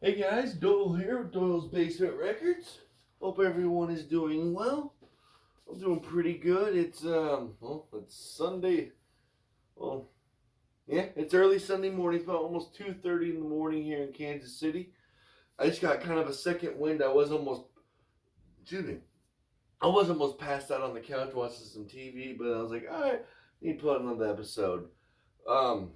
Hey guys, Doyle here with Doyle's Basement Records. Hope everyone is doing well. I'm doing pretty good. It's Sunday. Well, yeah, it's early Sunday morning. It's about almost 2:30 in the morning here in Kansas City. I just got kind of a second wind. Excuse me, I was almost passed out on the couch watching some TV, but I was like, all right, need to put another episode. Um,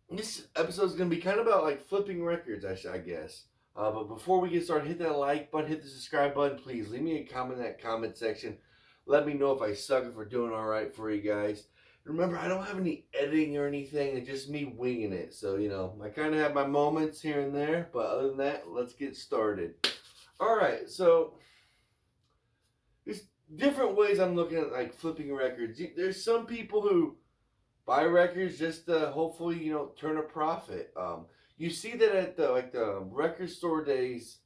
this episode is going to be kind of about like flipping records, I guess. But before we get started, hit that like button, hit the subscribe button, please. Leave me a comment in that comment section. Let me know if I suck, if we're doing all right for you guys. Remember, I don't have any editing or anything. It's just me winging it. So, I kind of have my moments here and there. But other than that, let's get started. All right, so there's different ways I'm looking at like flipping records. There's some people who buy records just to hopefully turn a profit. You see that at the record store days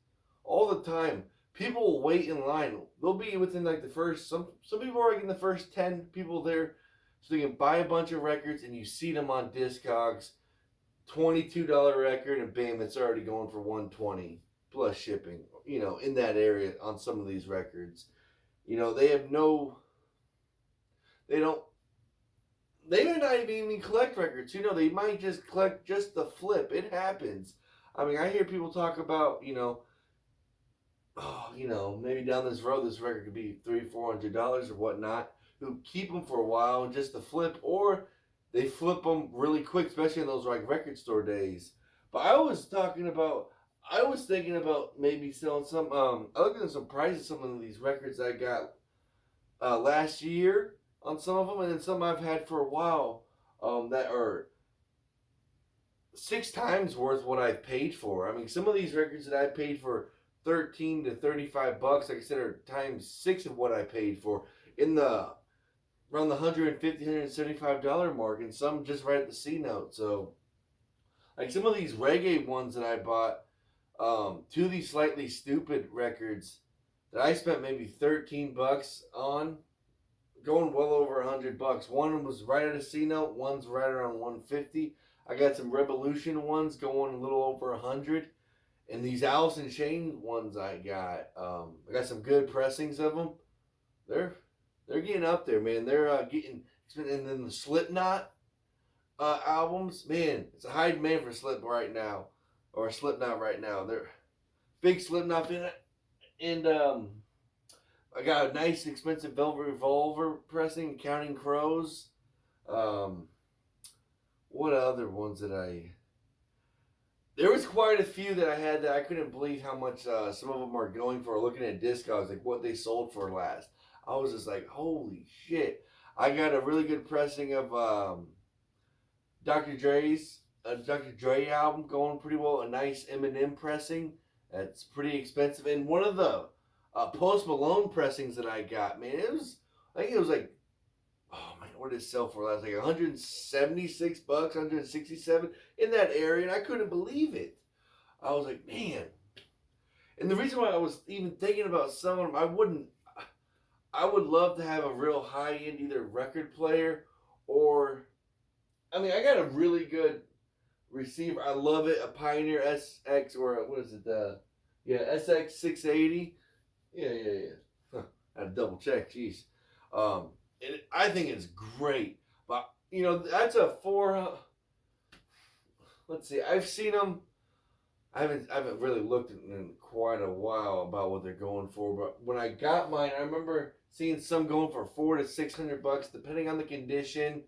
all the time. People will wait in line. They'll be within like the first some people are like in the first 10 people there, so they can buy a bunch of records and you see them on Discogs. $22 record and bam, it's already going for 120 plus shipping. In that area on some of these records. They have no. They don't they may not even collect records. They might just collect just the flip. It happens. I mean, I hear people talk about, maybe down this road, this record could be $300-400 or whatnot. Who keep them for a while and just the flip, or they flip them really quick, especially in those like record store days. But I was thinking about maybe selling some. I looked at some prices, some of these records I got last year on some of them, and then some I've had for a while that are 6 times worth what I've paid for. I mean, some of these records that I paid for 13 to 35 bucks, like I said, are times six of what I paid for in the around the $150-175 mark, and some just right at the C note. So, like some of these reggae ones that I bought, two of these slightly stupid records that I spent maybe 13 bucks on, going well over $100. One was right at a C note. One's right around 150. I got some Revolution ones going a little over 100, and these Alice in Chains ones I got some good pressings of them. They're they're getting up there, man. They're getting, and then the Slipknot albums, man, it's a high demand for Slipknot right now. They're big Slipknot fan, and I got a nice, expensive Velvet Revolver pressing, Counting Crows. Um, what other ones did I? There was quite a few that I had that I couldn't believe how much some of them are going for. Looking at Discogs, like what they sold for last, I was just like, holy shit! I got a really good pressing of Dr. Dre album going pretty well. A nice Eminem pressing that's pretty expensive, and one of the Post Malone pressings that I got, man, I think it was like, oh man, what did it sell for last? Like 176 bucks, 167 in that area, and I couldn't believe it. I was like, man. And the reason why I was even thinking about selling them, I would love to have a real high end either record player or, I mean, I got a really good receiver. I love it. A Pioneer SX, or what is it? SX 680. Yeah. Huh. I had to double check. Jeez. I think it's great. But, that's a four. Let's see. I've seen them. I haven't really looked in quite a while about what they're going for. But when I got mine, I remember seeing some going for $400-600, depending on the condition.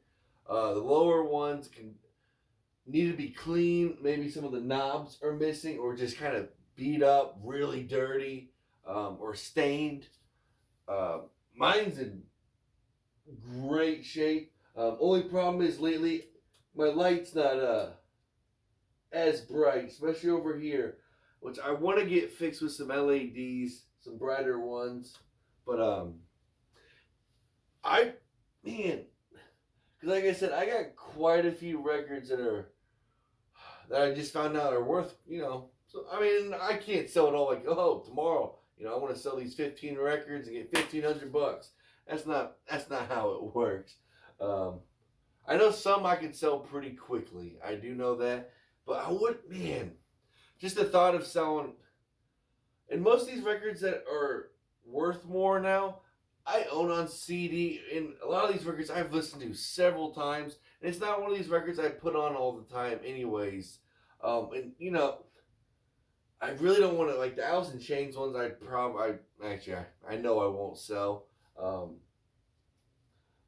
The lower ones can need to be clean. Maybe some of the knobs are missing, or just kind of beat up, really dirty, or stained. Mine's in great shape. Only problem is lately my light's not as bright, especially over here, which I want to get fixed with some LEDs, some brighter ones. But I man, because like I said, I got quite a few records that I just found out are worth, So I mean, I can't sell it all like, oh, tomorrow. I want to sell these 15 records and get $1,500. That's not how it works. Um, I know some I can sell pretty quickly. I do know that, but I would, man, just the thought of selling, and most of these records that are worth more now, I own on CD, and a lot of these records I've listened to several times, and it's not one of these records I put on all the time, anyways. And you know, I really don't want to like the Alice in Chains ones. I know I won't sell.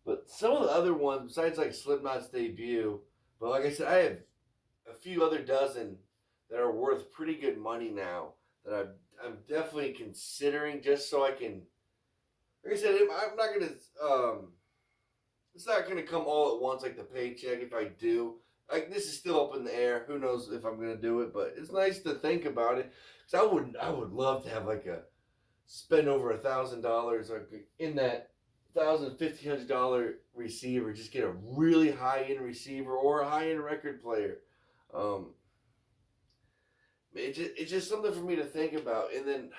But some of the other ones, besides like Slipknot's debut, but like I said, I have a few other dozen that are worth pretty good money now that I'm definitely considering just so I can. Like I said, I'm not gonna. It's not gonna come all at once like the paycheck. If I do, like this is still up in the air. Who knows if I'm gonna do it? But it's nice to think about it because I would love to have like a spend over $1,000 like in that $1,500 receiver. Just get a really high end receiver or a high end record player. Um, it's just something for me to think about, and then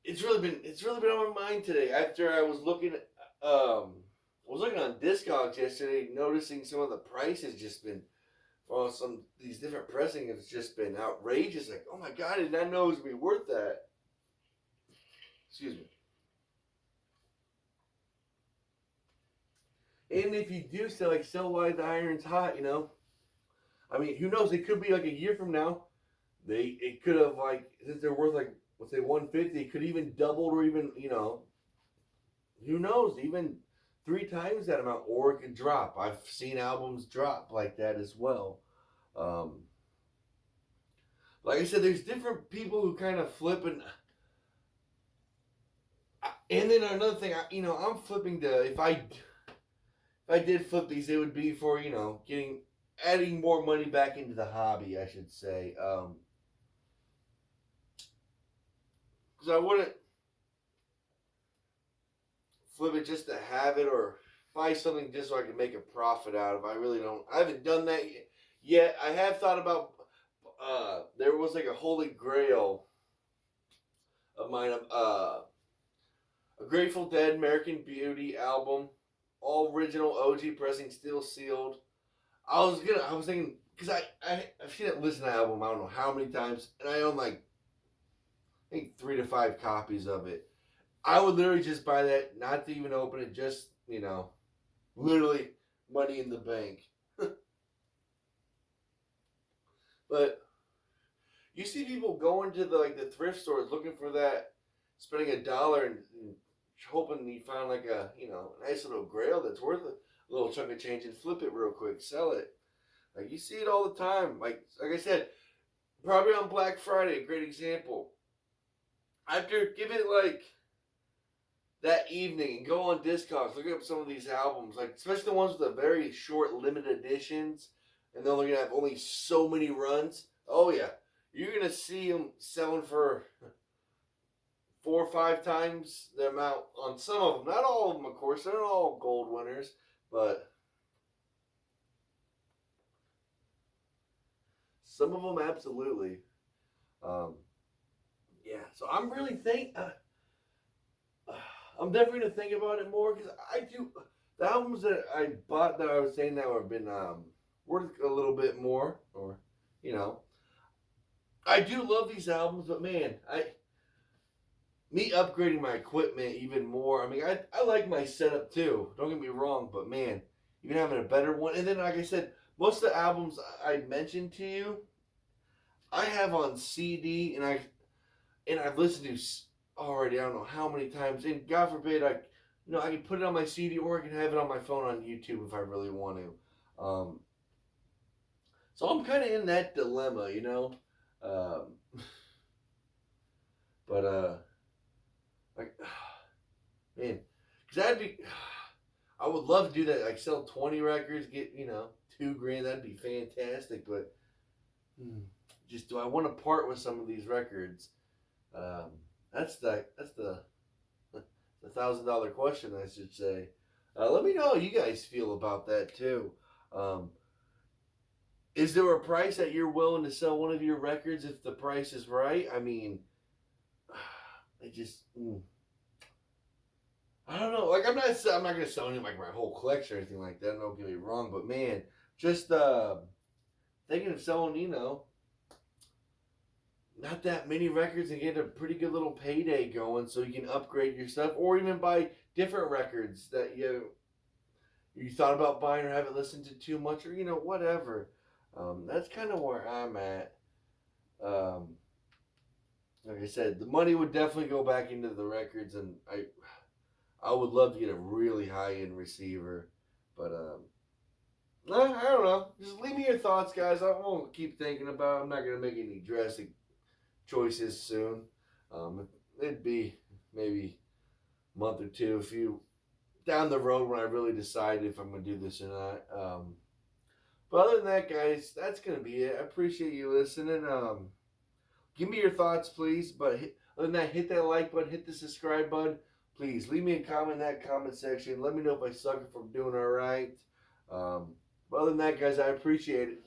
it's really been on my mind today. After I was looking on Discogs yesterday, noticing some of the prices just been for some these different pressing has just been outrageous. Like, oh my god, I did not know it was gonna be worth that. Excuse me. And if you do sell while the iron's hot, I mean, who knows? It could be like a year from now. It could have like since they're worth like let's say 150, it could even double or even who knows, even three times that amount, or it could drop. I've seen albums drop like that as well. Um, like I said, there's different people who kind of flip, and then another thing, I'm flipping to if I did flip these, it would be for getting adding more money back into the hobby, I should say. Because I wouldn't flip it just to have it or buy something just so I can make a profit out of. I really don't. I haven't done that yet. I have thought about. There was like a holy grail of mine. A Grateful Dead American Beauty album, all original OG pressing, still sealed. I was thinking because I've seen it listen to the album. I don't know how many times, and I own like I think 3 to 5 copies of it. I would literally just buy that, not to even open it, just, literally money in the bank. But you see people going to the thrift stores looking for that, spending $1 and hoping you find like a nice little grail that's worth a little chunk of change and flip it real quick, sell it. Like you see it all the time. Like I said, probably on Black Friday, a great example. After give it like that evening and go on Discogs, look up some of these albums, like especially the ones with the very short limited editions, and they're only gonna have only so many runs. Oh yeah, you're gonna see them selling for 4 or 5 times the amount on some of them. Not all of them, of course. They're not all gold winners, but some of them absolutely. Um, yeah, so I'm really I'm definitely gonna think about it more because I do the albums that I bought that I was saying that have been worth a little bit more, or you know, I do love these albums, but man, me upgrading my equipment even more. I mean, I like my setup too. Don't get me wrong, but man, even having a better one, and then like I said, most of the albums I mentioned to you, I have on CD, and I've listened to already. I don't know how many times. And God forbid, I can put it on my CD or I can have it on my phone on YouTube if I really want to. So I'm kind of in that dilemma, Um, but like, man, because that'd be. I would love to do that. Like sell 20 records, get $2,000. That'd be fantastic. But just do I want to part with some of these records? Um, that's the $1,000 question, I should say. Let me know how you guys feel about that too. Um, is there a price that you're willing to sell one of your records if the price is right? I mean, I just I don't know. Like I'm not gonna sell any like my whole collection or anything like that. Don't get me wrong, but man, just thinking of selling, not that many records and get a pretty good little payday going so you can upgrade your stuff or even buy different records that you thought about buying or haven't listened to too much or whatever. That's kind of where I'm at. Um, like I said, the money would definitely go back into the records, and I would love to get a really high end receiver, but I don't know. Just leave me your thoughts, guys. I won't keep thinking about it. I'm not gonna make any drastic choices soon. It'd be maybe a month or two, if you down the road when I really decide if I'm gonna do this or not. But other than that, guys, that's gonna be it. I appreciate you listening. Give me your thoughts, please. But other than that, hit that like button, hit the subscribe button. Please leave me a comment in that comment section. Let me know if I suck, if I'm doing all right. But other than that, guys, I appreciate it.